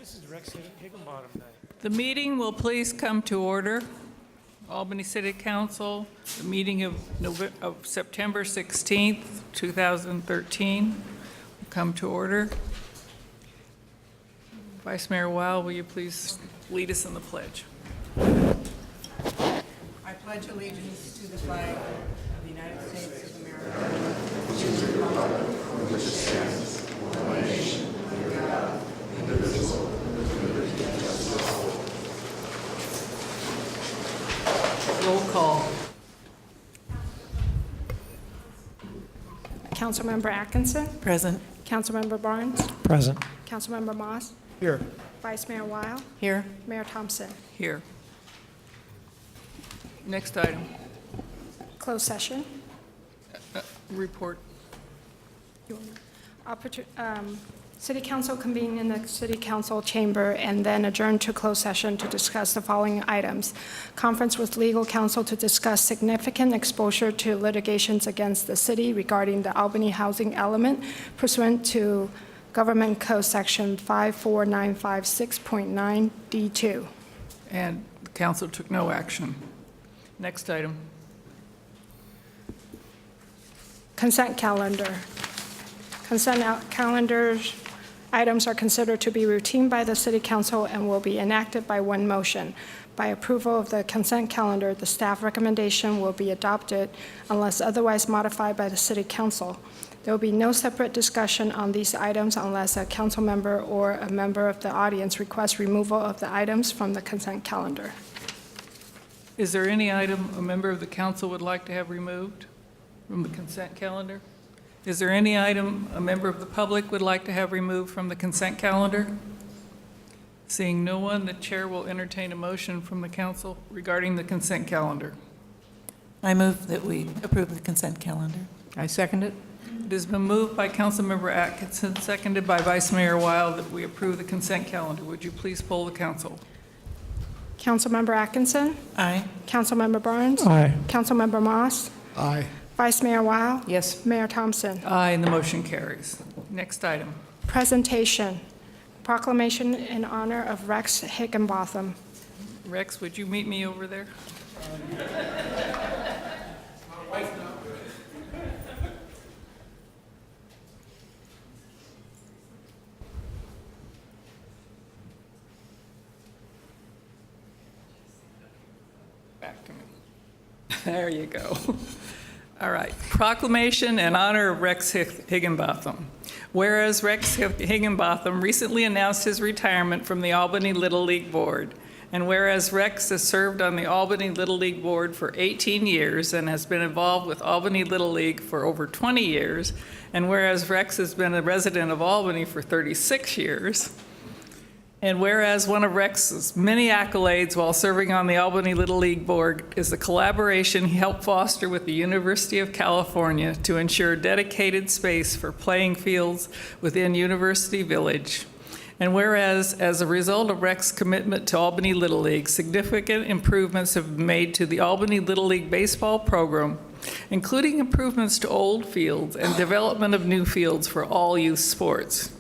This is Rex Higginbotham night. The meeting will please come to order. Albany City Council, the meeting of September 16th, 2013, will come to order. Vice Mayor Weil, will you please lead us in the pledge? I pledge allegiance to the flag of the United States of America. Roll call. Councilmember Atkinson, Present. Councilmember Barnes, Present. Councilmember Moss, Here. Vice Mayor Weil, Here. Mayor Thompson. Here. Next item, Closed session. report. City Council convened in the City Council chamber and then adjourned to closed session to discuss the following items. Conference with legal counsel to discuss significant exposure to litigations against the city regarding the Albany housing element pursuant to Government Code Section 54956.9 D2. And the council took no action. Next item. Consent calendar. Calendar items are considered to be routine by the City Council and will be enacted by one motion. By approval of the consent calendar, the staff recommendation will be adopted unless otherwise modified by the City Council. There will be no separate discussion on these items unless a council member or a member of the audience requests removal of the items from the consent calendar. Is there any item a member of the council would like to have removed from the consent calendar? Is there any item a member of the public would like to have removed from the consent calendar? Seeing no one, the chair will entertain a motion from the council regarding the consent calendar. I move that we approve the consent calendar. I second it. It has been moved by Councilmember Atkinson, seconded by Vice Mayor Weil, that we approve the consent calendar. Would you please poll the council? Councilmember Atkinson, Aye. Councilmember Barnes, Aye. Councilmember Moss, Aye. Vice Mayor Weil, Yes. Mayor Thompson. Aye, and the motion carries. Next item. Presentation. Proclamation in honor of Rex Higginbotham. Rex, would you meet me over there? Back to me. There you go. All right. Proclamation in honor of Rex Higginbotham. Whereas Rex Higginbotham recently announced his retirement from the Albany Little League Board, and whereas Rex has served on the Albany Little League Board for 18 years and has been involved with Albany Little League for over 20 years, and whereas Rex has been a resident of Albany for 36 years, and whereas one of Rex's many accolades while serving on the Albany Little League Board is the collaboration he helped foster with the University of California to ensure dedicated space for playing fields within University Village. And whereas, as a result of Rex's commitment to Albany Little League, significant improvements have been made to the Albany Little League baseball program, including improvements to old fields and development of new fields for all youth sports.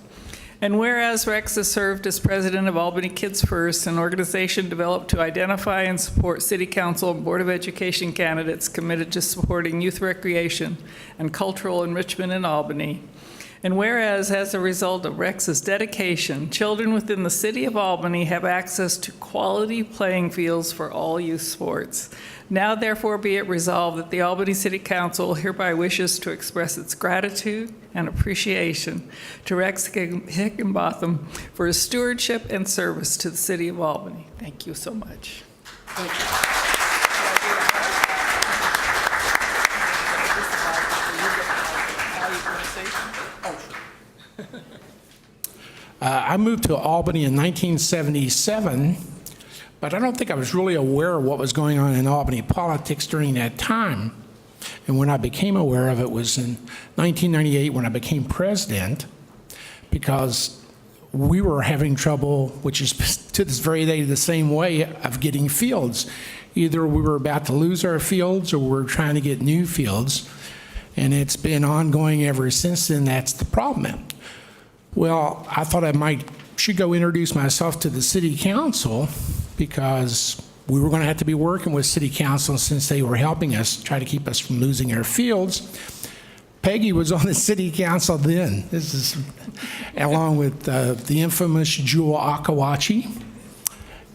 And whereas Rex has served as president of Albany Kids First, an organization developed to identify and support City Council and Board of Education candidates committed to supporting youth recreation and cultural enrichment in Albany. And whereas, as a result of Rex's dedication, children within the city of Albany have access to quality playing fields for all youth sports. Now, therefore, be it resolved that the Albany City Council hereby wishes to express its gratitude and appreciation to Rex Higginbotham for his stewardship and service to the city of Albany. Thank you so much. Thank you. I moved to Albany in 1977, but I don't think I was really aware of what was going on in Albany politics during that time. And when I became aware of it was in 1998 when I became president, because we were having trouble, which is to this very day the same way, of getting fields. Either we were about to lose our fields or we were trying to get new fields. And it's been ongoing ever since then. That's the problem. Well, I thought I might should go introduce myself to the city council because we were going to have to be working with city council since they were helping us try to keep us from losing our fields. Peggy was on the city council then. This is along with the infamous Jewel Akawachi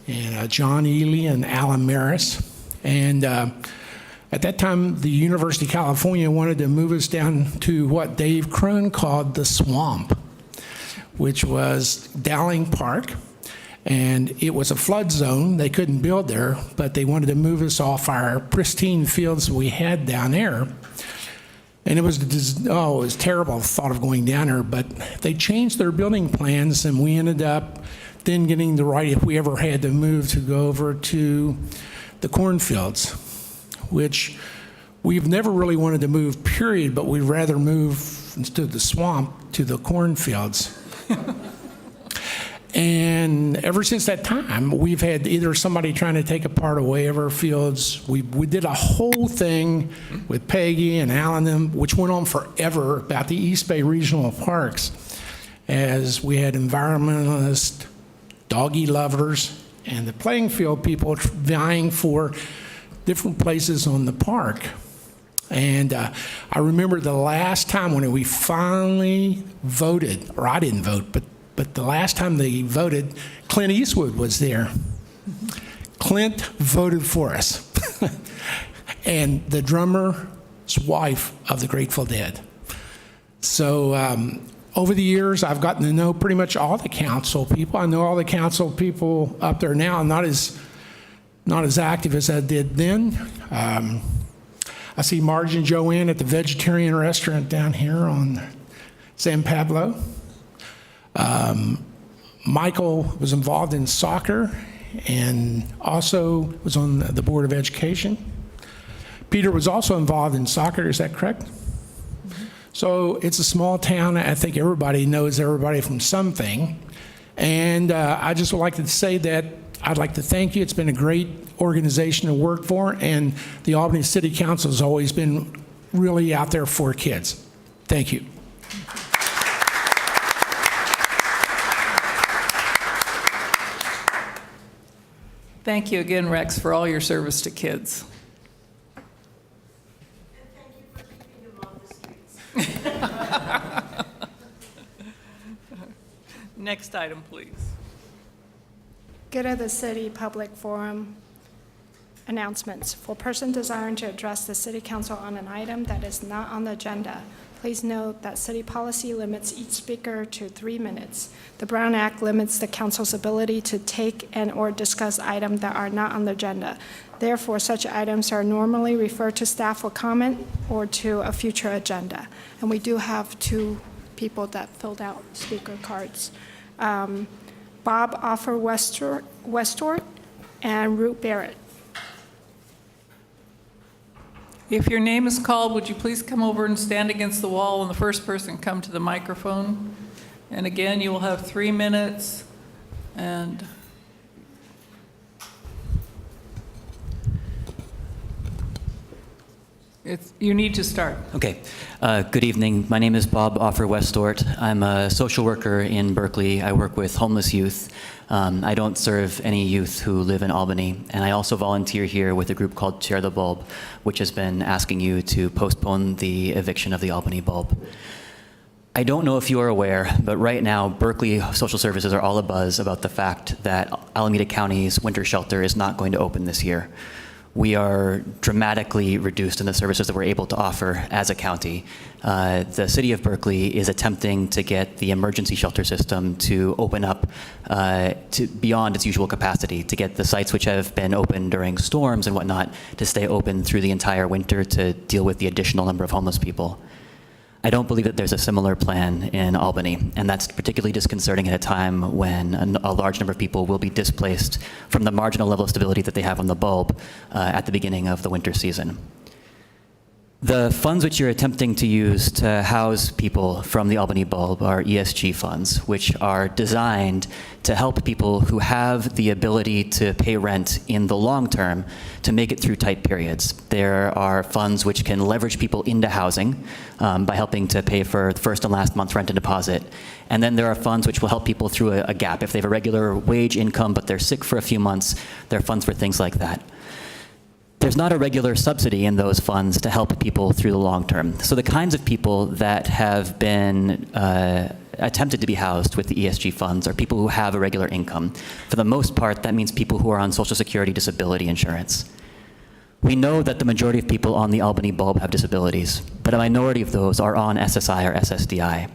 and John Ely and Alan Maris. And at that time, the University of California wanted to move us down to what Dave Krohn called the swamp, which was Dowling Park. And it was a flood zone. They couldn't build there, but they wanted to move us off our pristine fields we had down there. And it was terrible, the thought of going down there, but they changed their building plans, and we ended up then getting the right, if we ever had to move, to go over to the cornfields, which we've never really wanted to move, period, but we'd rather move instead of the swamp to the cornfields. And ever since that time, we've had either somebody trying to take apart away of our fields. We did a whole thing with Peggy and Alan, which went on forever, about the East Bay Regional Parks, as we had environmentalists, doggy lovers, and the playing field people vying for different places on the park. And I remember the last time when we finally voted, or I didn't vote, but the last time they voted, Clint Eastwood was there. Clint voted for us. And the drummer's wife of the Grateful Dead. So over the years, I've gotten to know pretty much all the council people. I know all the council people up there now. I'm not as active as I did then. I see Marge and Joanne at the vegetarian restaurant down here on San Pablo. Michael was involved in soccer and also was on the Board of Education. Peter was also involved in soccer, is that correct? Mm-hmm. So it's a small town. I think everybody knows everybody from something. And I just would like to say that I'd like to thank you. It's been a great organization to work for, and the Albany City Council has always been really out there for kids. Thank you. Thank you again, Rex, for all your service to kids. And thank you for keeping him off the streets. Next item, please. Good of the City Public Forum announcements. For person desiring to address the City Council on an item that is not on the agenda, please note that city policy limits each speaker to 3 minutes. The Brown Act limits the council's ability to take and/or discuss items that are not on the agenda. Therefore, such items are normally referred to staff for comment or to a future agenda. And we do have 2 people that filled out speaker cards. Bob Offer Westort and Ruth Barrett. If your name is called, would you please come over and stand against the wall, and the first person come to the microphone? And again, you will have 3 minutes. And you need to start. Okay. Good evening. My name is Bob Offer Westort. I'm a social worker in Berkeley. I work with homeless youth. I don't serve any youth who live in Albany. And I also volunteer here with a group called Share the Bulb, which has been asking you to postpone the eviction of the Albany bulb. I don't know if you are aware, but right now, Berkeley social services are all abuzz about the fact that Alameda County's winter shelter is not going to open this year. We are dramatically reduced in the services that we're able to offer as a county. The city of Berkeley is attempting to get the emergency shelter system to open up to beyond its usual capacity, to get the sites which have been open during storms and whatnot to stay open through the entire winter to deal with the additional number of homeless people. I don't believe that there's a similar plan in Albany, and that's particularly disconcerting at a time when a large number of people will be displaced from the marginal level of stability that they have on the bulb at the beginning of the winter season. The funds which you're attempting to use to house people from the Albany Bulb are ESG funds, which are designed to help people who have the ability to pay rent in the long term to make it through tight periods. There are funds which can leverage people into housing by helping to pay for the first and last month's rent and deposit. And then there are funds which will help people through a gap. If they have a regular wage income but they're sick for a few months, there are funds for things like that. There's not a regular subsidy in those funds to help people through the long term. So the kinds of people that have been attempted to be housed with the ESG funds are people who have a regular income. For the most part, that means people who are on Social Security disability insurance. We know that the majority of people on the Albany Bulb have disabilities, but a minority of those are on SSI or SSDI.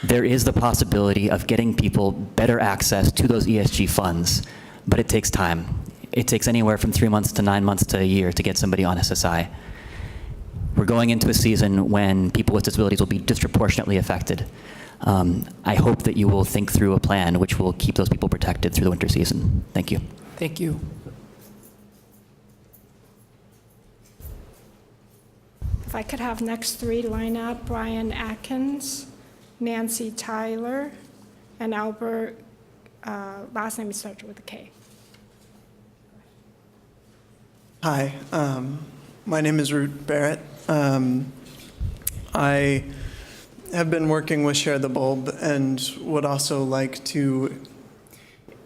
There is the possibility of getting people better access to those ESG funds, but it takes time. It takes anywhere from 3 months to 9 months to a year to get somebody on SSI. We're going into a season when people with disabilities will be disproportionately affected. I hope that you will think through a plan which will keep those people protected through the winter season. Thank you. Thank you. If I could have next three line out, Brian Atkins, Nancy Tyler, and Albert, last name starts with a K. Hi, my name is Root Barrett. I have been working with Share the Bulb and would also like to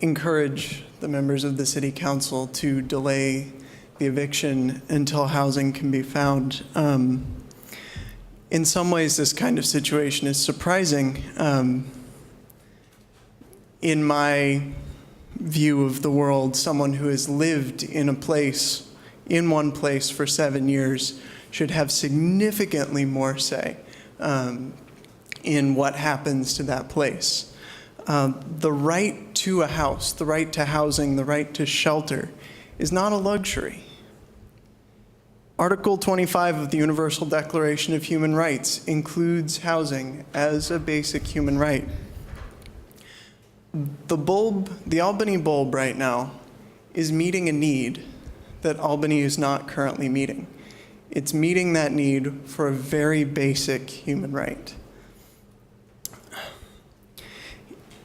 encourage the members of the City Council to delay the eviction until housing can be found. In some ways, this kind of situation is surprising. In my view of the world, someone who has lived in one place for 7 years should have significantly more say in what happens to that place. The right to a house, the right to housing, the right to shelter is not a luxury. Article 25 of the Universal Declaration of Human Rights includes housing as a basic human right. The Albany Bulb right now is meeting a need that Albany is not currently meeting. It's meeting that need for a very basic human right.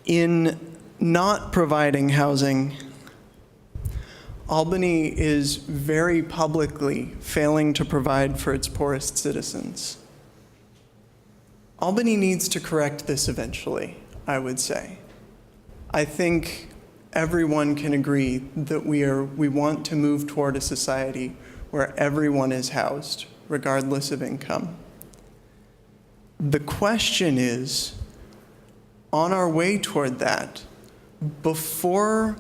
In not providing housing, Albany is very publicly failing to provide for its poorest citizens. Albany needs to correct this eventually, I would say. I think everyone can agree that we want to move toward a society where everyone is housed, regardless of income. The question is, on our way toward that, before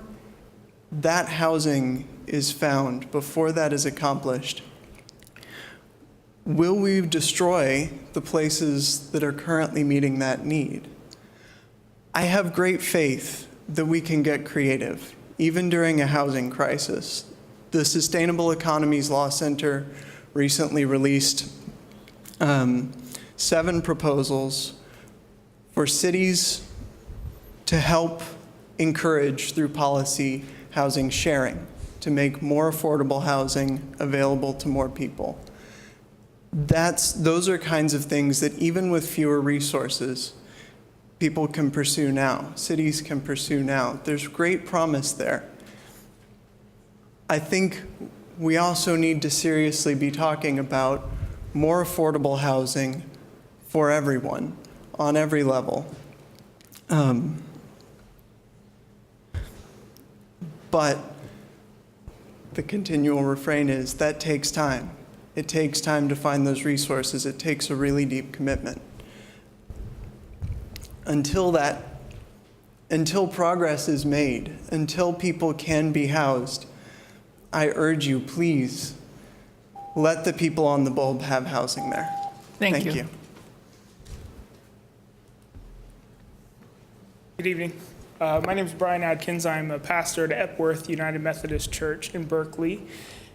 that housing is found, before that is accomplished, will we destroy the places that are currently meeting that need? I have great faith that we can get creative, even during a housing crisis. The Sustainable Economies Law Center recently released 7 proposals for cities to help encourage, through policy, housing sharing, to make more affordable housing available to more people. Those are kinds of things that even with fewer resources, people can pursue now, cities can pursue now. There's great promise there. I think we also need to seriously be talking about more affordable housing for everyone, on every level. But the continual refrain is that takes time. It takes time to find those resources. It takes a really deep commitment. Until progress is made, until people can be housed, I urge you, please, let the people on the Bulb have housing there. Thank you. Good evening. My name is Brian Adkins. I'm a pastor at Epworth United Methodist Church in Berkeley,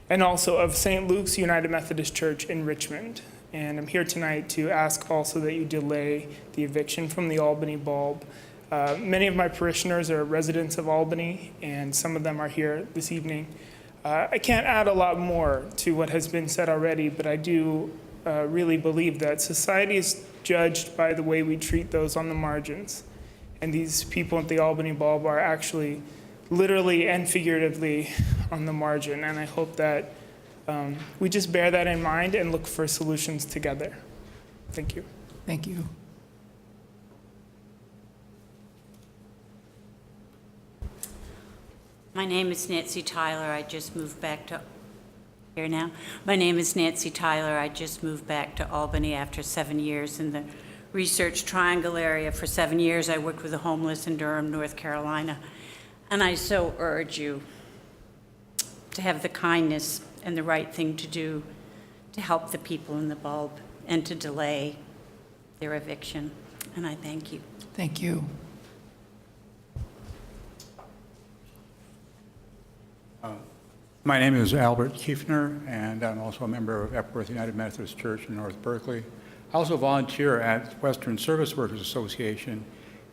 and also of St. Luke's United Methodist Church in Richmond. And I'm here tonight to ask also that you delay the eviction from the Albany Bulb. Many of my parishioners are residents of Albany, and some of them are here this evening. I can't add a lot more to what has been said already, but I do really believe that society is judged by the way we treat those on the margins. And these people at the Albany Bulb are actually literally and figuratively on the margin. And I hope that we just bear that in mind and look for solutions together. Thank you. Thank you. My name is Nancy Tyler. I just moved back to here now. My name is Nancy Tyler. I just moved back to Albany after 7 years in the Research Triangle area. For 7 years, I worked with the homeless in Durham, North Carolina. And I so urge you to have the kindness and the right thing to do to help the people in the Bulb and to delay their eviction. And I thank you. Thank you. My name is Albert Kiefner, and I'm also a member of Epworth United Methodist Church in North Berkeley. I also volunteer at Western Service Workers Association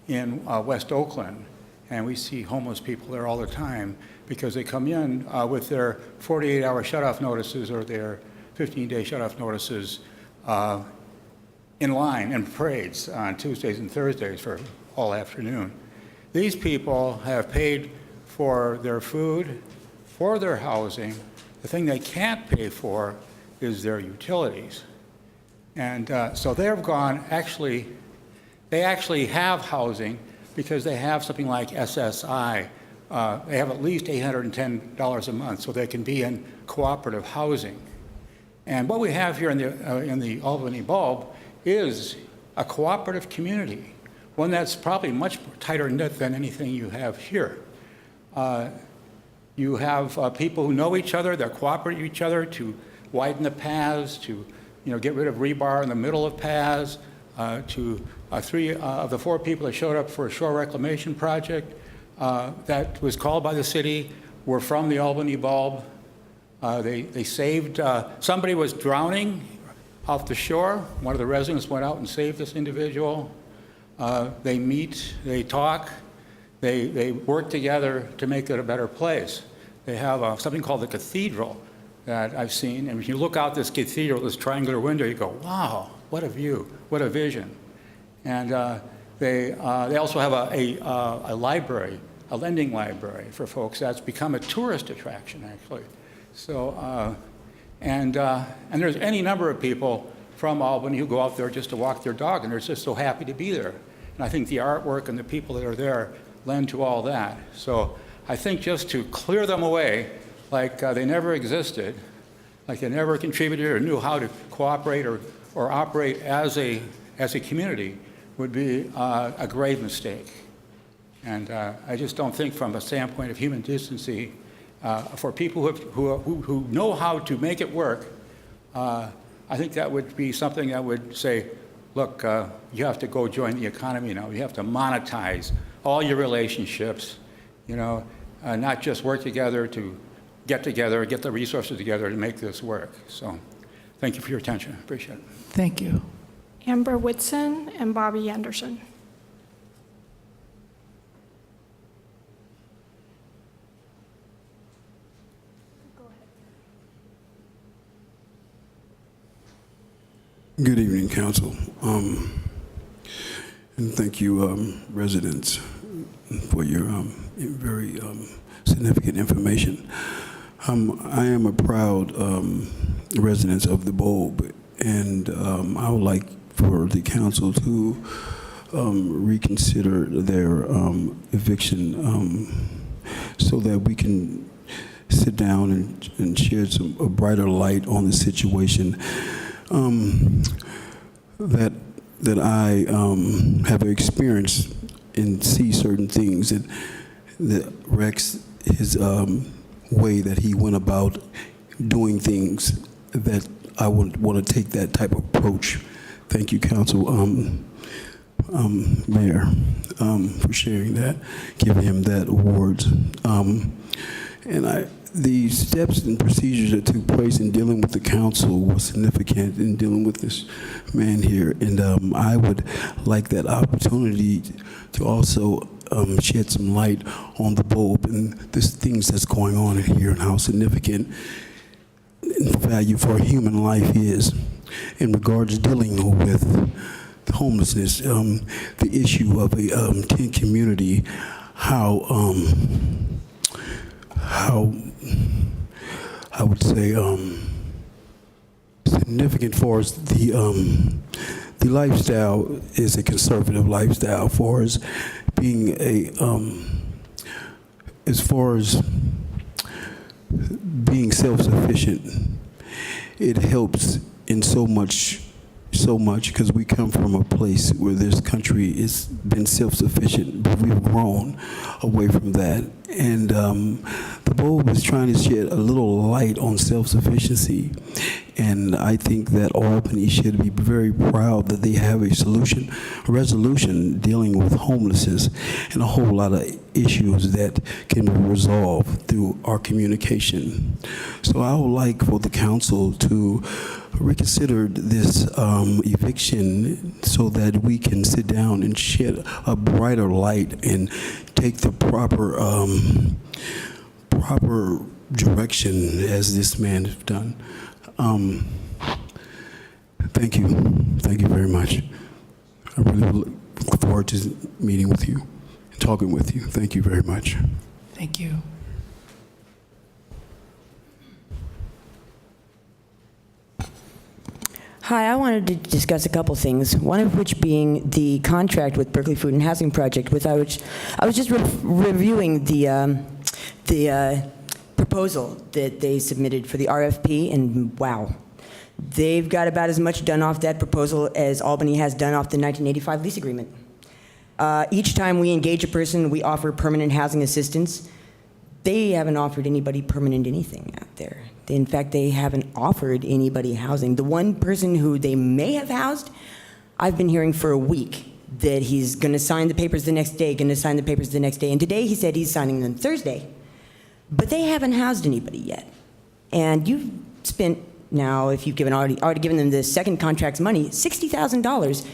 in West Oakland, and we see homeless people there all the time because they come in with their 48-hour shut-off notices or their 15-day shut-off notices in line in parades on Tuesdays and Thursdays for all afternoon. These people have paid for their food, for their housing. The thing they can't pay for is their utilities. And so they have gone, they actually have housing because they have something like SSI. They have at least $810 a month, so they can be in cooperative housing. And what we have here in the Albany Bulb is a cooperative community, one that's probably much tighter knit than anything you have here. You have people who know each other, that cooperate with each other to widen the paths, to get rid of rebar in the middle of paths, to 3 of the 4 people that showed up for a shore reclamation project that was called by the city were from the Albany Bulb. They saved, somebody was drowning off the shore. One of the residents went out and saved this individual. They meet, they talk, they work together to make it a better place. They have something called the cathedral that I've seen, and if you look out this cathedral, this triangular window, you go, wow, what a view, what a vision. And they also have a library, a lending library for folks that's become a tourist attraction, actually. So, and there's any number of people from Albany who go out there just to walk their dog, and they're just so happy to be there. And I think the artwork and the people that are there lend to all that. So I think just to clear them away like they never existed, like they never contributed or knew how to cooperate or operate as a community would be a grave mistake. And I just don't think from a standpoint of human decency, for people who know how to make it work, I think that would be something that would say, look, you have to go join the economy now. You have to monetize all your relationships, not just work together to get the resources together to make this work. So thank you for your attention. Appreciate it. Thank you. Amber Whitson and Bobby Anderson. Good evening, Council. And thank you, residents, for your very significant information. I am a proud resident of the Bulb, and I would like for the council to reconsider their eviction so that we can sit down and shed a brighter light on the situation that I have experienced and see certain things that Rex, his way that he went about doing things, that I would want to take that type of approach. Thank you, Council, Mayor, for sharing that, giving him that award. And the steps and procedures that took place in dealing with the council was significant in dealing with this man here. And I would like that opportunity to also shed some light on the Bulb and the things that's going on in here and how significant value for human life is. in regards dealing with homelessness, the issue of a tent community, how I would say significant for us. The lifestyle is a conservative lifestyle for us, being a as far as being self-sufficient. It helps in so much because we come from a place where this country has been self-sufficient, but we've grown away from that. And the Bulb is trying to shed a little light on self-sufficiency. And I think that Albany should be very proud that they have a resolution dealing with homelessness and a whole lot of issues that can be resolved through our communication. So I would like for the council to reconsider this eviction so that we can sit down and shed a brighter light and take the proper direction as this man has done. Thank you. Thank you very much. I really look forward to meeting with you and talking with you. Thank you very much. Thank you. Hi, I wanted to discuss a couple things, one of which being the contract with Berkeley Food and Housing Project, which I was just reviewing the proposal that they submitted for the RFP, and wow, they've got about as much done off that proposal as Albany has done off the 1985 lease agreement. Each time we engage a person, we offer permanent housing assistance. They haven't offered anybody permanent anything out there. In fact, they haven't offered anybody housing. The one person who they may have housed, I've been hearing for a week that he's going to sign the papers the next day, and today he said he's signing them Thursday. But they haven't housed anybody yet. And you've spent now, if you've already given them the second contract's money, $60,000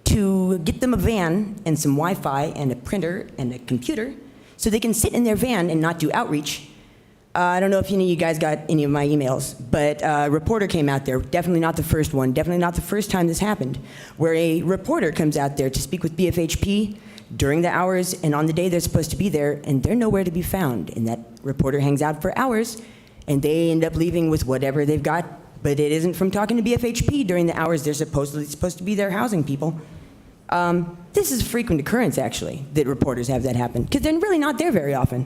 to get them a van and some Wi-Fi and a printer and a computer so they can sit in their van and not do outreach. I don't know if any of you guys got any of my emails, but a reporter came out there, definitely not the first one, definitely not the first time this happened, where a reporter comes out there to speak with BFHP during the hours and on the day they're supposed to be there, and they're nowhere to be found. And that reporter hangs out for hours, and they end up leaving with whatever they've got, but it isn't from talking to BFHP during the hours they're supposedly supposed to be there housing people. This is a frequent occurrence, actually, that reporters have that happen, because they're really not there very often.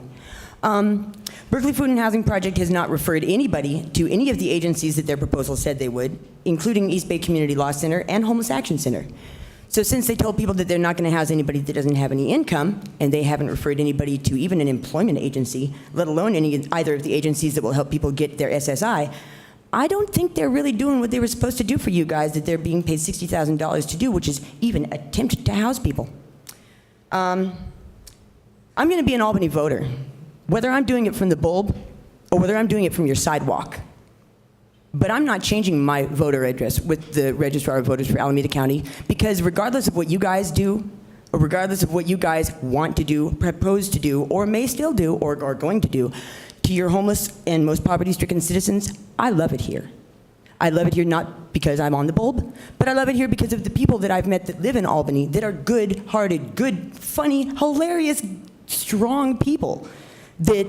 Berkeley Food and Housing Project has not referred anybody to any of the agencies that their proposal said they would, including East Bay Community Law Center and Homeless Action Center. So since they told people that they're not going to house anybody that doesn't have any income, and they haven't referred anybody to even an employment agency, let alone either of the agencies that will help people get their SSI, I don't think they're really doing what they were supposed to do for you guys that they're being paid $60,000 to do, which is even attempt to house people. I'm going to be an Albany voter, whether I'm doing it from the bulb or whether I'm doing it from your sidewalk. But I'm not changing my voter address with the Registrar of Voters for Alameda County, because regardless of what you guys do, or regardless of what you guys want to do, propose to do, or may still do, or are going to do, to your homeless and most poverty-stricken citizens, I love it here. I love it here not because I'm on the bulb, but I love it here because of the people that I've met that live in Albany that are good-hearted, good, funny, hilarious, strong people that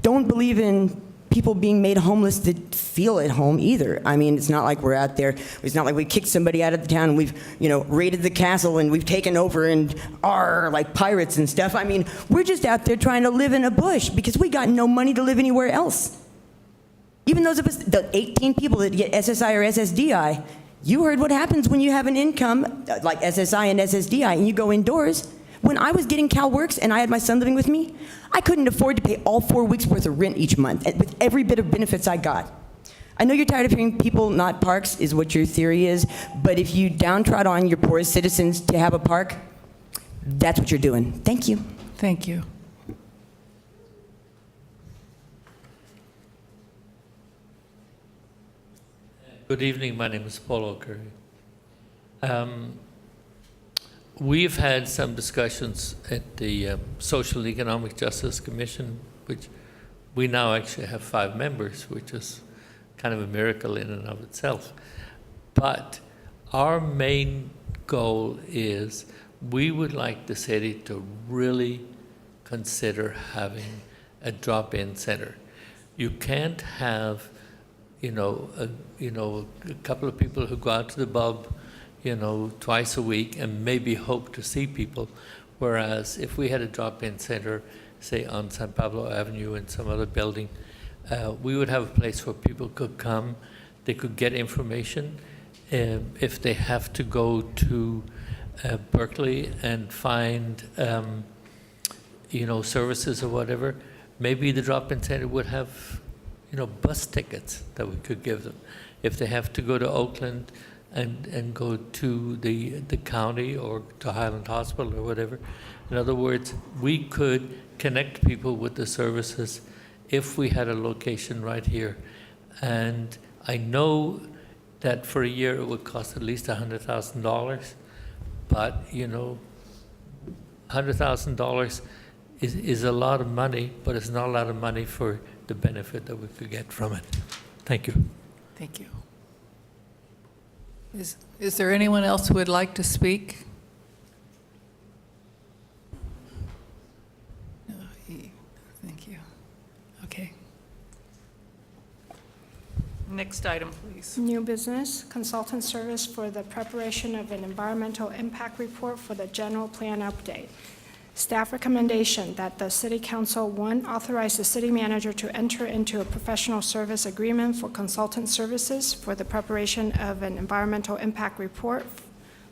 don't believe in people being made homeless that feel at home either. I mean, it's not like we're out there, it's not like we kicked somebody out of the town and we've, raided the castle and we've taken over and are like pirates and stuff. I mean, we're just out there trying to live in a bush because we got no money to live anywhere else. Even those of us, the 18 people that get SSI or SSDI, you heard what happens when you have an income like SSI and SSDI and you go indoors. When I was getting CalWorks and I had my son living with me, I couldn't afford to pay all 4 weeks worth of rent each month with every bit of benefits I got. I know you're tired of hearing people, not parks, is what your theory is, but if you downtrod on your poorest citizens to have a park, that's what you're doing. Thank you. Thank you. Good evening. My name is Paul O'Curry. We've had some discussions at the Social and Economic Justice Commission, which we now actually have 5 members, which is kind of a miracle in and of itself. But our main goal is we would like the city to really consider having a drop-in center. You can't have, a couple of people who go out to the pub, twice a week and maybe hope to see people. Whereas if we had a drop-in center, say on San Pablo Avenue in some other building, we would have a place where people could come, they could get information. If they have to go to Berkeley and find, services or whatever, maybe the drop-in center would have, bus tickets that we could give them. If they have to go to Oakland and go to the county or to Highland Hospital or whatever. In other words, we could connect people with the services if we had a location right here. And I know that for a year it would cost at least $100,000, but $100,000 is a lot of money, but it's not a lot of money for the benefit that we could get from it. Thank you. Thank you. Is there anyone else who would like to speak? No, thank you. Okay. Next item, please. New business, consultant service for the preparation of an environmental impact report for the general plan update. Staff recommendation that the City Council, 1, authorize the city manager to enter into a professional service agreement for consultant services for the preparation of an environmental impact report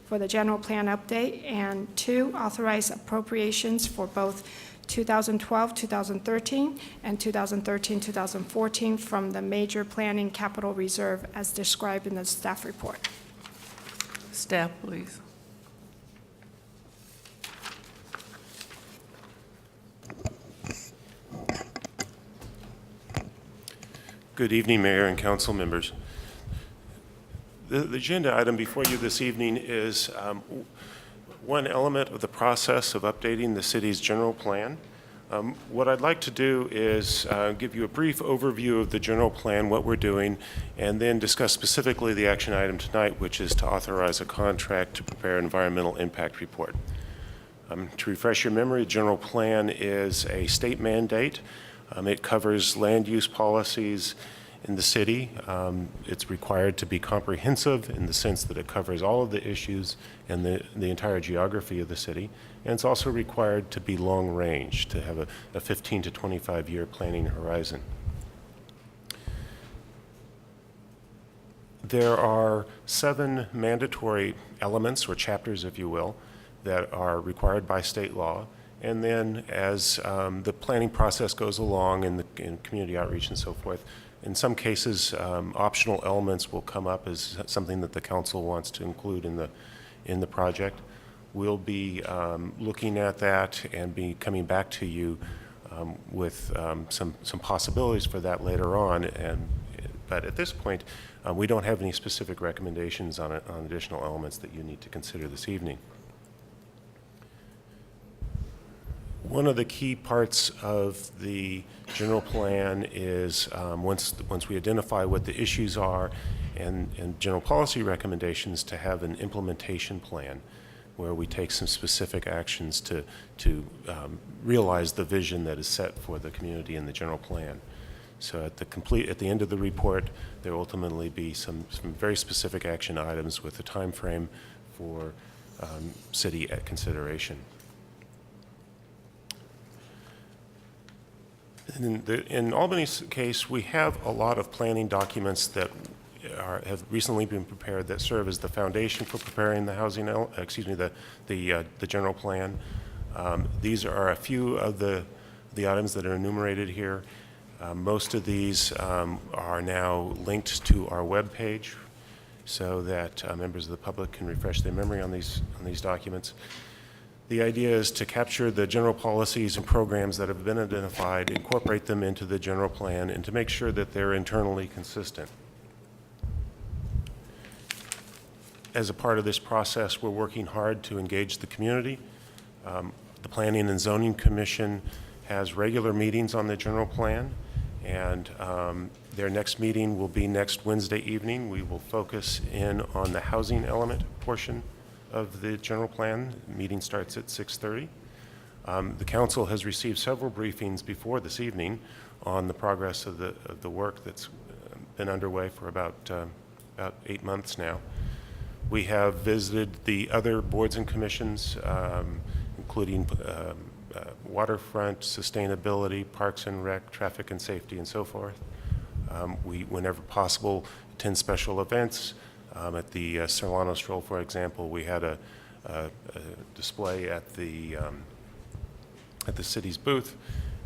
for the general plan update, and 2, authorize appropriations for both 2012-2013 and 2013-2014 from the Major Planning Capital Reserve as described in the staff report. Staff, please. Good evening, Mayor and council members. The agenda item before you this evening is one element of the process of updating the city's general plan. What I'd like to do is give you a brief overview of the general plan, what we're doing, and then discuss specifically the action item tonight, which is to authorize a contract to prepare an environmental impact report. To refresh your memory, the general plan is a state mandate. It covers land use policies in the city. It's required to be comprehensive in the sense that it covers all of the issues and the entire geography of the city. And it's also required to be long range, to have a 15 to 25 year planning horizon. There are 7 mandatory elements, or chapters if you will, that are required by state law. And then as the planning process goes along in community outreach and so forth, in some cases, optional elements will come up as something that the council wants to include in the project. We'll be looking at that and be coming back to you with some possibilities for that later on. But at this point, we don't have any specific recommendations on additional elements that you need to consider this evening. One of the key parts of the general plan is once we identify what the issues are and general policy recommendations, to have an implementation plan where we take some specific actions to realize the vision that is set for the community in the general plan. So at the end of the report, there will ultimately be some very specific action items with a time frame for city consideration. In Albany's case, we have a lot of planning documents that have recently been prepared that serve as the foundation for preparing the housing, the general plan. These are a few of the items that are enumerated here. Most of these are now linked to our webpage so that members of the public can refresh their memory on these documents. The idea is to capture the general policies and programs that have been identified, incorporate them into the general plan, and to make sure that they're internally consistent. As a part of this process, we're working hard to engage the community. The Planning and Zoning Commission has regular meetings on the general plan, And their next meeting will be next Wednesday evening. We will focus in on the housing element portion of the general plan. The meeting starts at 6:30. The council has received several briefings before this evening on the progress of the work that's been underway for about 8 months now. We have visited the other boards and commissions, including waterfront, sustainability, parks and rec, traffic and safety, and so forth. We, whenever possible, attend special events. At the Solano Stroll, for example, we had a display at the city's booth.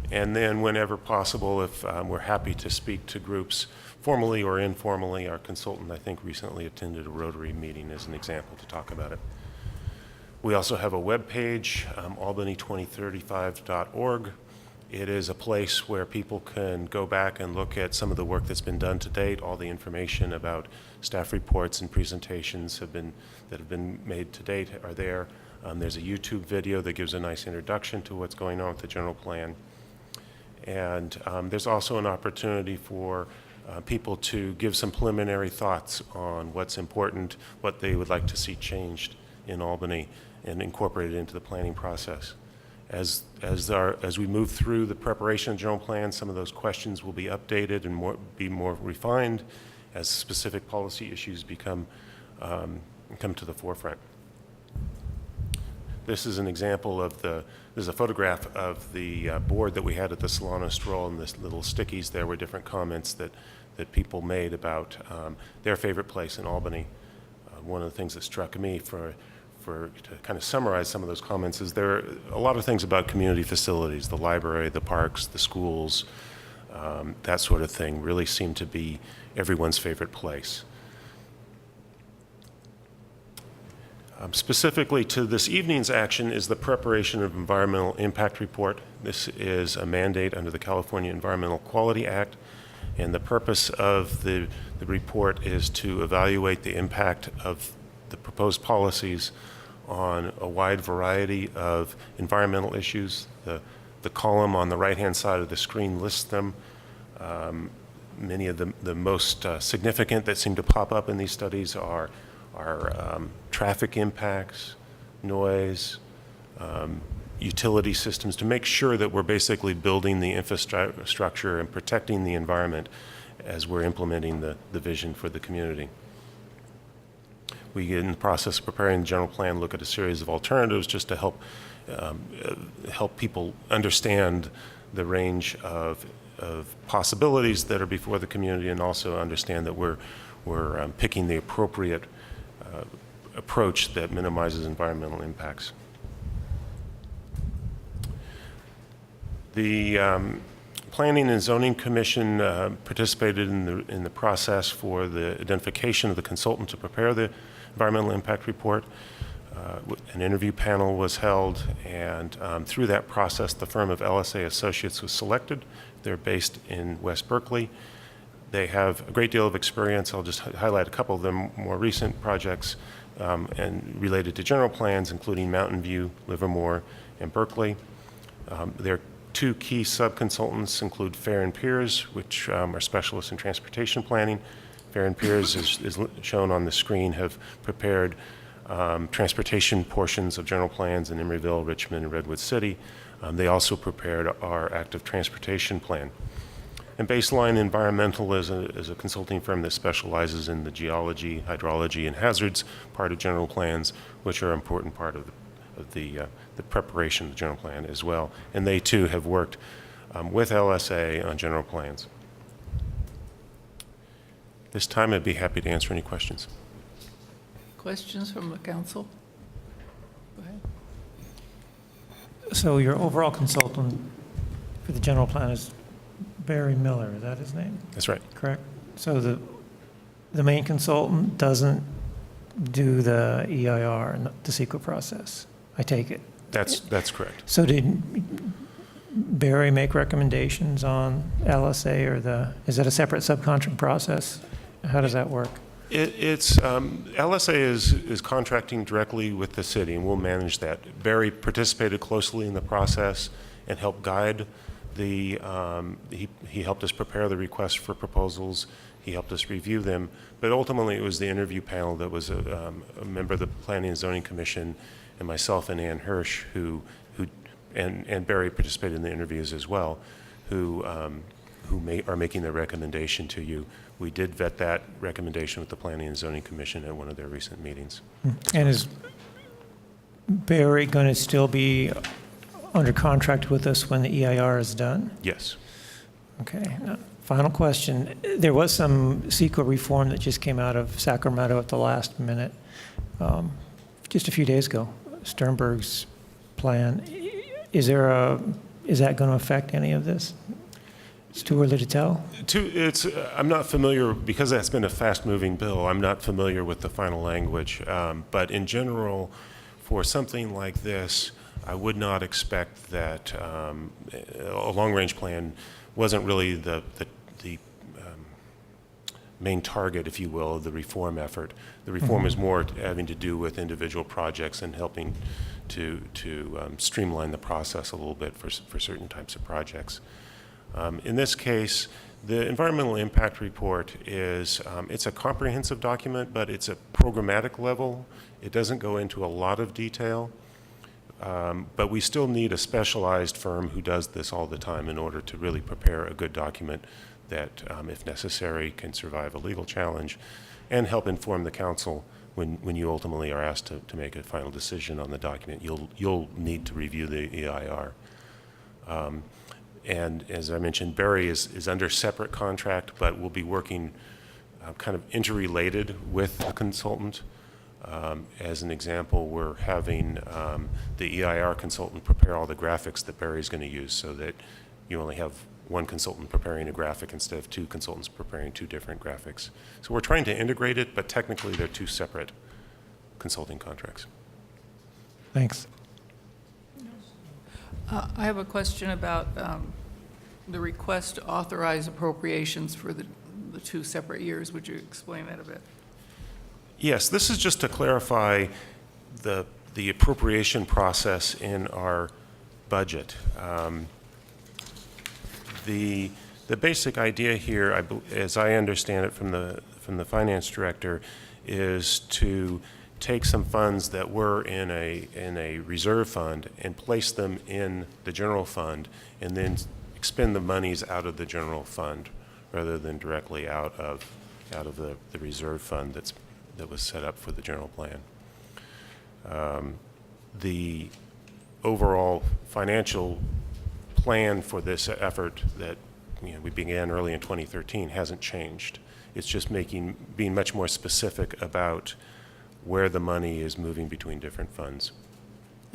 And then whenever possible, if we're happy to speak to groups formally or informally. Our consultant, I think, recently attended a Rotary meeting as an example to talk about it. We also have a web page, albany2035.org. It is a place where people can go back and look at some of the work that's been done to date. All the information about staff reports and presentations that have been made to date are there. There's a YouTube video that gives a nice introduction to what's going on with the general plan. And there's also an opportunity for people to give some preliminary thoughts on what's important, what they would like to see changed in Albany and incorporated into the planning process. As we move through the preparation of the general plan, some of those questions will be updated and be more refined as specific policy issues come to the forefront. This is an example of this is a photograph of the board that we had at the Solano Stroll, and this little stickies there were different comments that people made about their favorite place in Albany. One of the things that struck me to kind of summarize some of those comments is there are a lot of things about community facilities, the library, the parks, the schools, that sort of thing really seem to be everyone's favorite place. Specifically to this evening's action is the preparation of environmental impact report. This is a mandate under the California Environmental Quality Act, and the purpose of the report is to evaluate the impact of the proposed policies on a wide variety of environmental issues. The column on the right-hand side of the screen lists them. Many of the most significant that seem to pop up in these studies are traffic impacts, noise, utility systems, to make sure that we're basically building the infrastructure and protecting the environment as we're implementing the vision for the community. We, in the process of preparing the general plan, look at a series of alternatives just to help people understand the range of possibilities that are before the community, and also understand that we're picking the appropriate approach that minimizes environmental impacts. The Planning and Zoning Commission participated in the process for the identification of the consultant to prepare the environmental impact report. An interview panel was held, and through that process, the firm of LSA Associates was selected. They're based in West Berkeley. They have a great deal of experience. I'll just highlight a couple of them more recent projects and related to general plans, including Mountain View, Livermore, and Berkeley. Their two key sub-consultants include Fair and Peers, which are specialists in transportation planning. Fair and Peers, is shown on the screen, have prepared transportation portions of general plans in Emeryville, Richmond, and Redwood City. They also prepared our active transportation plan. And Baseline Environmental is a consulting firm that specializes in the geology, hydrology, and hazards part of general plans, which are an important part of the preparation of the general plan as well. And they too have worked with LSA on general plans. This time I'd be happy to answer any questions. Questions from the council? Go ahead. So your overall consultant for the general plan is Barry Miller, is that his name? That's right. Correct? So the main consultant doesn't do the EIR and the CEQA process, I take it? That's correct. So did Barry make recommendations on LSA, or is that a separate subcontract process? How does that work? LSA is contracting directly with the city, and we'll manage that. Barry participated closely in the process and helped guide He helped us prepare the request for proposals. He helped us review them. But ultimately, it was the interview panel that was a member of the Planning and Zoning Commission, and myself and Ann Hirsch, and Barry participated in the interviews as well, who are making the recommendation to you. We did vet that recommendation with the Planning and Zoning Commission at one of their recent meetings. And is Barry going to still be under contract with us when the EIR is done? Yes. Okay. Final question. There was some CEQA reform that just came out of Sacramento at the last minute, just a few days ago. Sternberg's plan. Is that going to affect any of this? It's too early to tell. I'm not familiar, because that's been a fast-moving bill, I'm not familiar with the final language. But in general, for something like this, I would not expect that a long-range plan wasn't really the main target, if you will, of the reform effort. The reform is more having to do with individual projects and helping to streamline the process a little bit for certain types of projects. In this case, the environmental impact report is, it's a comprehensive document, but it's a programmatic level. It doesn't go into a lot of detail, but we still need a specialized firm who does this all the time in order to really prepare a good document that, if necessary, can survive a legal challenge and help inform the council when you ultimately are asked to make a final decision on the document. You'll need to review the EIR. And as I mentioned, Barry is under separate contract, but will be working kind of interrelated with the consultant. As an example, we're having the EIR consultant prepare all the graphics that Barry's going to use, so that you only have one consultant preparing a graphic instead of two consultants preparing two different graphics. So we're trying to integrate it, but technically they're two separate consulting contracts. Thanks. I have a question about the request to authorize appropriations for the two separate years. Would you explain that a bit? Yes, this is just to clarify the appropriation process in our budget. The basic idea here, as I understand it from the finance director, is to take some funds that were in a reserve fund and place them in the general fund, and then expend the monies out of the general fund rather than directly out of the reserve fund that was set up for the general plan. The overall financial plan for this effort that we began early in 2013 hasn't changed. It's just being much more specific about where the money is moving between different funds.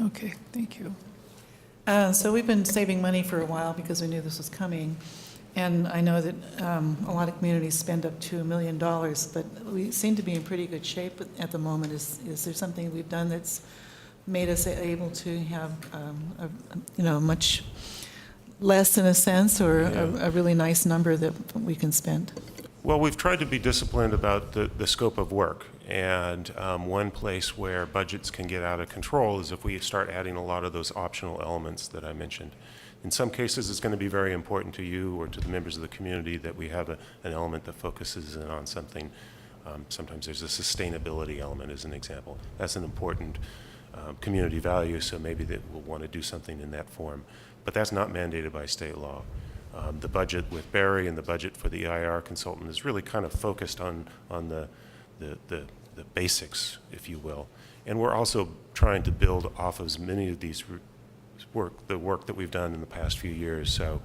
Okay, thank you. So we've been saving money for a while because we knew this was coming. And I know that a lot of communities spend up to $1 million, but we seem to be in pretty good shape at the moment. Is there something we've done that's made us able to have much less in a sense, or a really nice number that we can spend? Well, we've tried to be disciplined about the scope of work. And one place where budgets can get out of control is if we start adding a lot of those optional elements that I mentioned. In some cases, it's going to be very important to you or to the members of the community that we have an element that focuses in on something. Sometimes there's a sustainability element, as an example. That's an important community value, so maybe that we'll want to do something in that form. But that's not mandated by state law. The budget with Barry and the budget for the EIR consultant is really kind of focused on the basics, if you will. And we're also trying to build off of as many of these the work that we've done in the past few years. So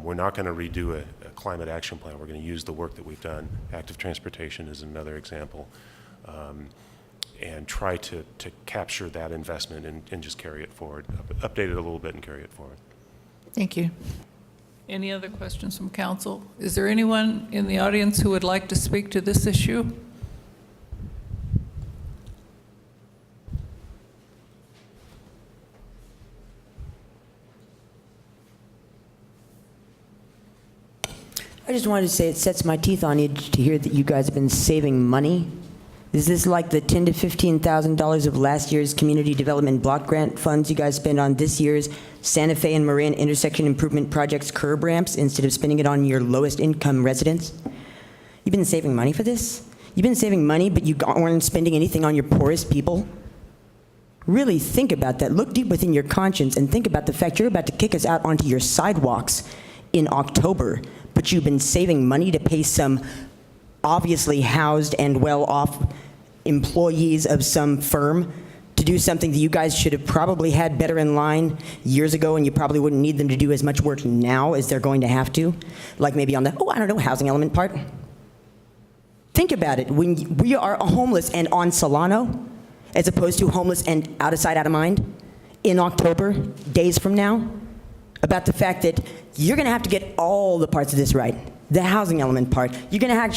we're not going to redo a climate action plan. We're going to use the work that we've done. Active transportation is another example. And try to capture that investment and just carry it forward, update it a little bit and carry it forward. Thank you. Any other questions from council? Is there anyone in the audience who would like to speak to this issue? I just wanted to say it sets my teeth on edge to hear that you guys have been saving money Is this like the $10,000 to $15,000 of last year's community development block grant funds you guys spend on this year's Santa Fe and Marin intersection improvement projects curb ramps instead of spending it on your lowest income residents? You've been saving money for this? You've been saving money, but you aren't spending anything on your poorest people? Really think about that. Look deep within your conscience and think about the fact you're about to kick us out onto your sidewalks in October, but you've been saving money to pay some obviously housed and well-off employees of some firm to do something that you guys should have probably had better in line years ago, and you probably wouldn't need them to do as much work now as they're going to have to, like maybe on the, housing element part. Think about it. When we are homeless and on Solano, as opposed to homeless and out of sight, out of mind, in October, days from now, about the fact that you're going to have to get all the parts of this right. The housing element part. You're going to have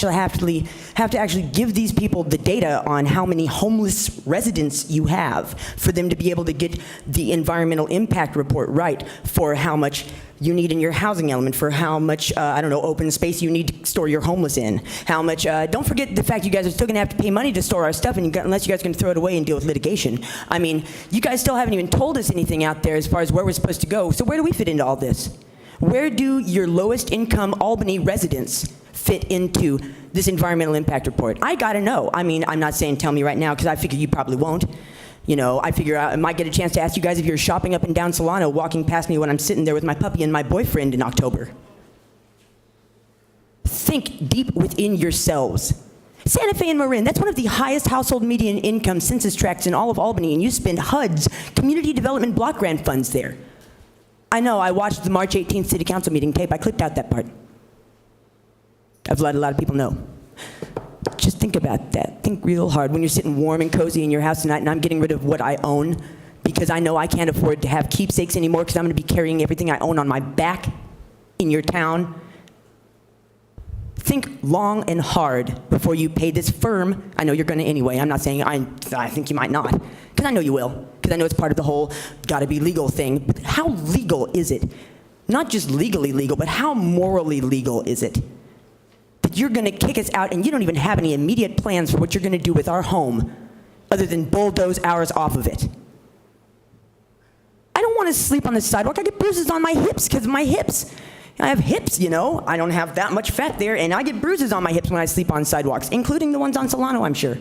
to actually give these people the data on how many homeless residents you have for them to be able to get the environmental impact report right for how much you need in your housing element, for how much, open space you need to store your homeless in. How much, don't forget the fact you guys are still going to have to pay money to store our stuff unless you guys are going to throw it away and deal with litigation. I mean, you guys still haven't even told us anything out there as far as where we're supposed to go. So where do we fit into all this? Where do your lowest income Albany residents fit into this environmental impact report? I gotta know. I mean, I'm not saying tell me right now because I figure you probably won't. I figure I might get a chance to ask you guys if you're shopping up and down Solano, walking past me when I'm sitting there with my puppy and my boyfriend in October. Think deep within yourselves. Santa Fe and Marin, that's one of the highest household median income census tracts in all of Albany, and you spend HUD's community development block grant funds there. I know, I watched the March 18th City Council meeting tape. I clipped out that part. I've let a lot of people know. Just think about that. Think real hard when you're sitting warm and cozy in your house tonight and I'm getting rid of what I own because I know I can't afford to have keepsakes anymore because I'm going to be carrying everything I own on my back in your town. Think long and hard before you pay this firm. I know you're going to anyway. I'm not saying I think you might not, because I know you will, because I know it's part of the whole gotta be legal thing. But how legal is it? Not just legally legal, but how morally legal is it that you're going to kick us out and you don't even have any immediate plans for what you're going to do with our home other than bulldoze ours off of it? I don't want to sleep on the sidewalk. I get bruises on my hips because of my hips. I have hips, I don't have that much fat there, and I get bruises on my hips when I sleep on sidewalks, including the ones on Solano, I'm sure.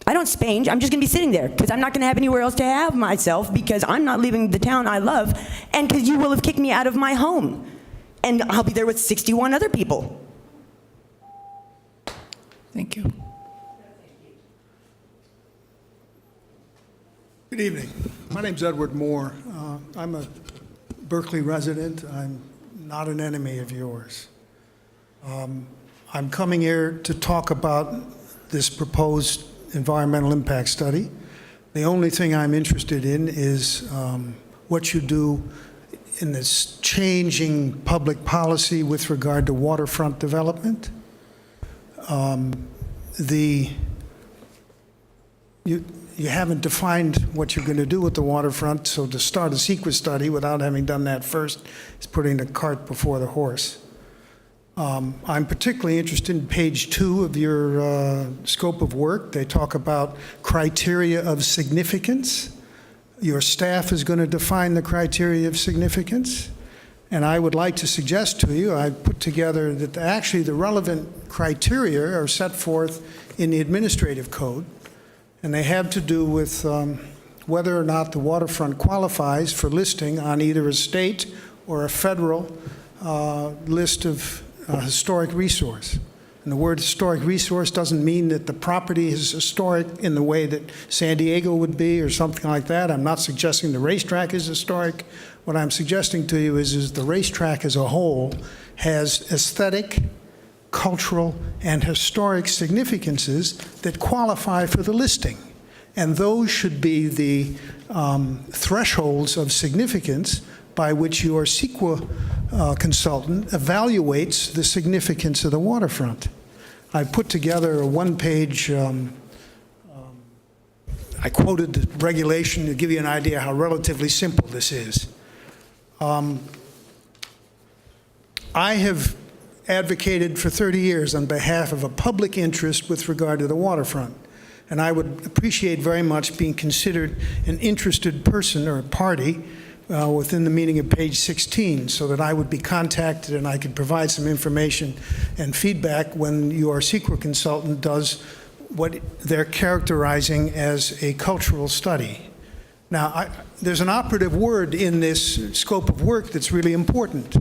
I don't spange. I'm just going to be sitting there because I'm not going to have anywhere else to have myself because I'm not leaving the town I love and because you will have kicked me out of my home. And I'll be there with 61 other people. Thank you. Good evening. My name's Edward Moore. I'm a Berkeley resident. I'm not an enemy of yours. I'm coming here to talk about this proposed environmental impact study. The only thing I'm interested in is what you do in this changing public policy with regard to waterfront development. You haven't defined what you're going to do with the waterfront, so to start a secret study without having done that first is putting the cart before the horse. I'm particularly interested in page 2 of your scope of work. They talk about criteria of significance. Your staff is going to define the criteria of significance. And I would like to suggest to you, I put together that actually the relevant criteria are set forth in the administrative code. And they have to do with whether or not the waterfront qualifies for listing on either a state or a federal list of historic resource. And the word historic resource doesn't mean that the property is historic in the way that San Diego would be or something like that. I'm not suggesting the racetrack is historic. What I'm suggesting to you is the racetrack as a whole has aesthetic, cultural, and historic significances that qualify for the listing. And those should be the thresholds of significance by which your CEQA consultant evaluates the significance of the waterfront. I put together a one-page, I quoted the regulation to give you an idea how relatively simple this is. I have advocated for 30 years on behalf of a public interest with regard to the waterfront. And I would appreciate very much being considered an interested person or a party within the meaning of page 16, so that I would be contacted and I could provide some information and feedback when your CEQA consultant does what they're characterizing as a cultural study. Now, there's an operative word in this scope of work that's really important.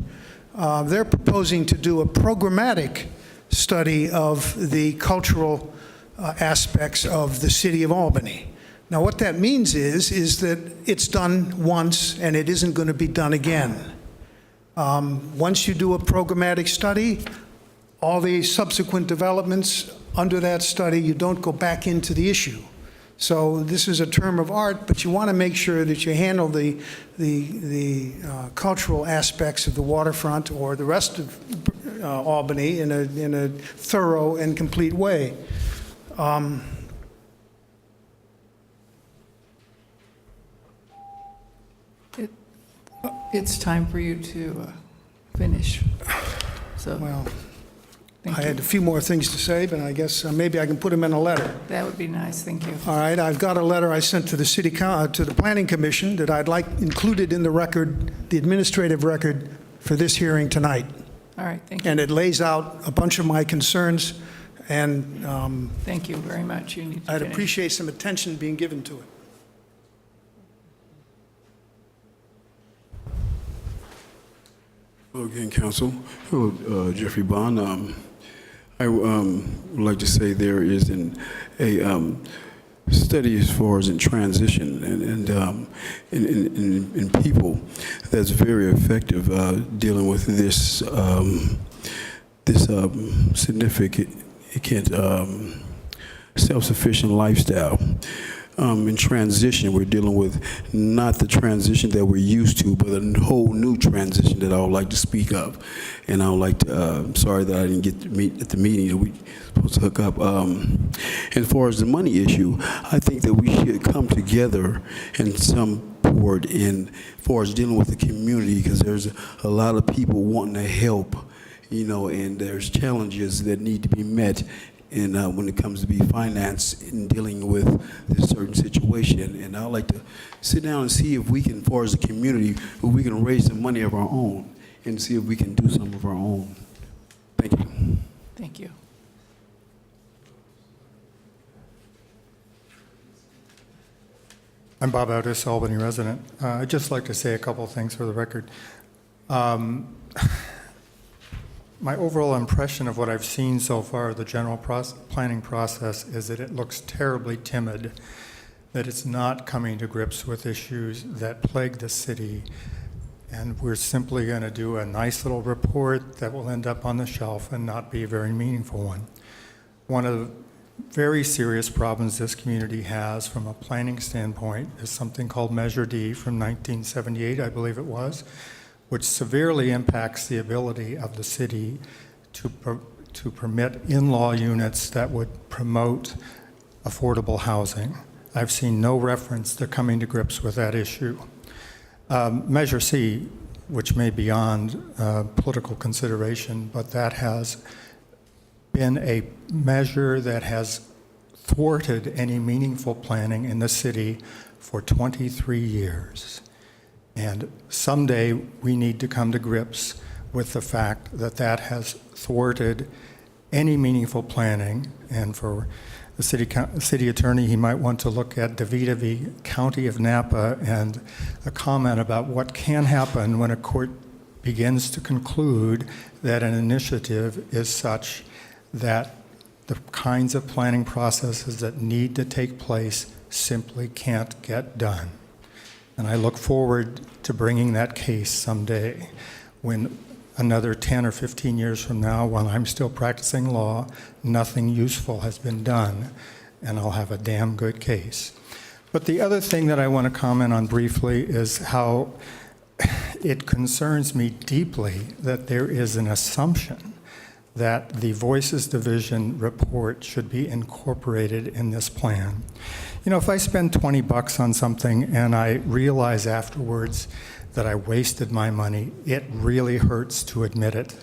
They're proposing to do a programmatic study of the cultural aspects of the city of Albany. Now, what that means is that it's done once and it isn't going to be done again. Once you do a programmatic study, all the subsequent developments under that study, you don't go back into the issue. So this is a term of art, but you want to make sure that you handle the cultural aspects of the waterfront or the rest of Albany in a thorough and complete way. It's time for you to finish. So, Well, thank I you. had a few more things to say, but I guess maybe I can put them in a letter. That would be nice, thank you. All right, I've got a letter I sent to the to the Planning Commission that I'd like included in the record, the administrative record for this hearing tonight. All right, thank you. And it lays out a bunch of my concerns, and Thank you very much. You need to I'd finish. appreciate some attention being given to it. Hello again, Council. Hello, Jeffrey Bond. I would like to say there is a study as far as in transition and in people that's very effective dealing with this significant self-sufficient lifestyle. In transition, we're dealing with not the transition that we're used to, but a whole new transition that I would like to speak of. And I would like to, I'm sorry that I didn't get to meet at the meeting that we were supposed to hook up. As far as the money issue, I think that we should come together in some board in as far as dealing with the community, because there's a lot of people wanting to help, you know, and there's challenges that need to be met. And when it comes to be finance in dealing with this certain situation, and I'd like to sit down and see if we can, as far as the community, if we can raise some money of our own and see if we can do some of our own. Thank you. Thank you. I'm Bob Otis, Albany resident. I'd just like to say a couple of things for the record. My overall impression of what I've seen so far, the general planning process, is that it looks terribly timid, that it's not coming to grips with issues that plague the city, and we're simply going to do a nice little report that will end up on the shelf and not be a very meaningful one. One of the very serious problems this community has from a planning standpoint is something called Measure D from 1978, I believe it was, which severely impacts the ability of the city to permit in-law units that would promote affordable housing. I've seen no reference to coming to grips with that issue. Measure C, which may be beyond political consideration, but that has been a measure that has thwarted any meaningful planning in the city for 23 years. And someday we need to come to grips with the fact that that has thwarted any meaningful planning. And for the city attorney, he might want to look at DeVita v. County of Napa and a comment about what can happen when a court begins to conclude that an initiative is such that the kinds of planning processes that need to take place simply can't get done. And I look forward to bringing that case someday when another 10 or 15 years from now, while I'm still practicing law, nothing useful has been done, and I'll have a damn good case. But the other thing that I want to comment on briefly is how it concerns me deeply that there is an assumption that the Voices Division report should be incorporated in this plan. You know, if I spend $20 on something and I realize afterwards that I wasted my money, it really hurts to admit it.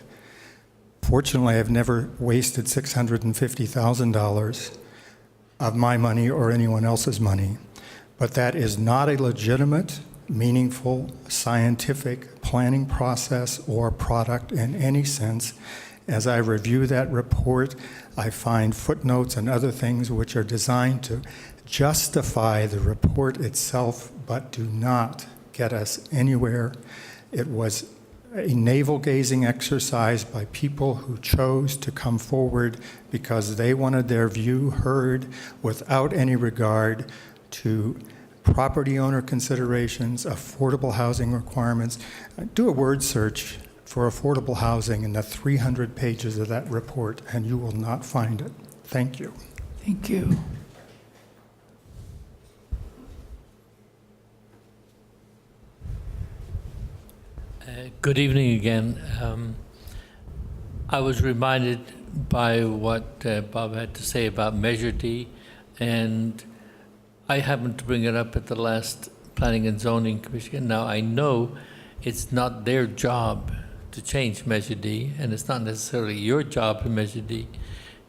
Fortunately, I've never wasted $650,000 of my money or anyone else's money, but that is not a legitimate, meaningful, scientific planning process or product in any sense. As I review that report, I find footnotes and other things which are designed to justify the report itself, but do not get us anywhere. It was a navel-gazing exercise by people who chose to come forward because they wanted their view heard without any regard to property owner considerations, affordable housing requirements. Do a word search for affordable housing in the 300 pages of that report, and you will not find it. Thank you. Thank you. Good evening again. I was reminded by what Bob had to say about Measure D, and I happened to bring it up at the last Planning and Zoning Commission. Now, I know it's not their job to change Measure D, and it's not necessarily your job to Measure D.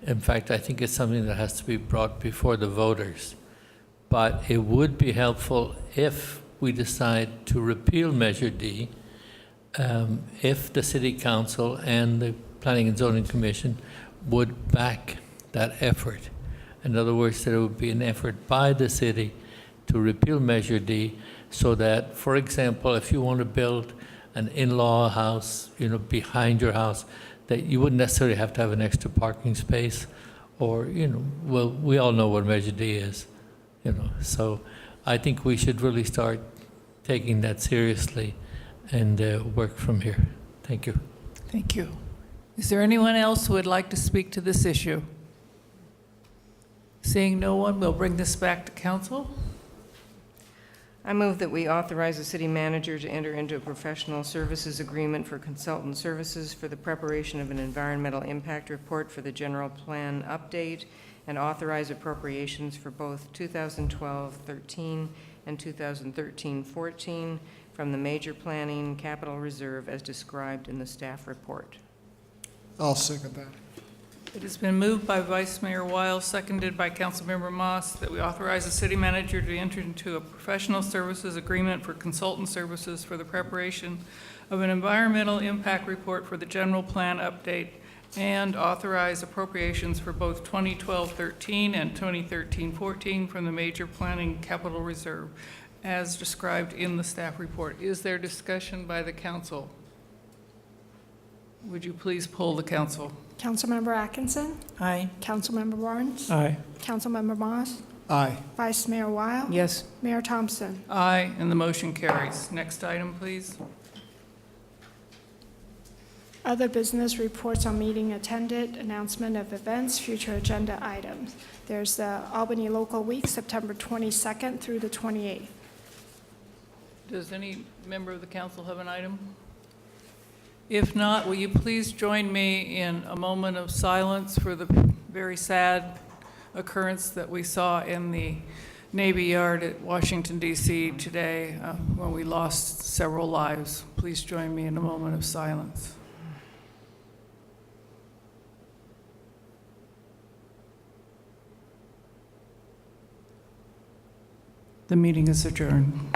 In fact, I think it's something that has to be brought before the voters. But it would be helpful if we decide to repeal Measure D, if the City Council and the Planning and Zoning Commission would back that effort. In other words, there would be an effort by the city to repeal Measure D so that, for example, if you want to build an in-law house, behind your house, that you wouldn't necessarily have to have an extra parking space or, well, we all know what Measure D is, So I think we should really start taking that seriously and work from here. Thank you. Thank you. Is there anyone else who would like to speak to this issue? Seeing no one, we'll bring this back to council. I move that we authorize the city manager to enter into a professional services agreement for consultant services for the preparation of an environmental impact report for the general plan update and authorize appropriations for both 2012-13 and 2013-14 from the major planning capital reserve as described in the staff report. I'll second that. It has been moved by Vice Mayor Weil, seconded by Councilmember Moss, that we authorize the city manager to enter into a professional services agreement for consultant services for the preparation of an environmental impact report for the general plan update and authorize appropriations for both 2012-13 and 2013-14 from the major planning capital reserve as described in the staff report. Is there discussion by the council? Would you please poll the council? Councilmember Atkinson? Aye. Councilmember Barnes? Aye. Councilmember Moss? Aye. Vice Mayor Weil? Yes. Mayor Thompson? Aye, and the motion carries. Next item, please. Other business reports on meeting attended, announcement of events, future agenda items. There's the Albany Local Week, September 22nd through the 28th. Does any member of the council have an item? If not, will you please join me in a moment of silence for the very sad occurrence that we saw in the Navy Yard at Washington, D.C. today when we lost several lives. Please join me in a moment of silence. The meeting is adjourned.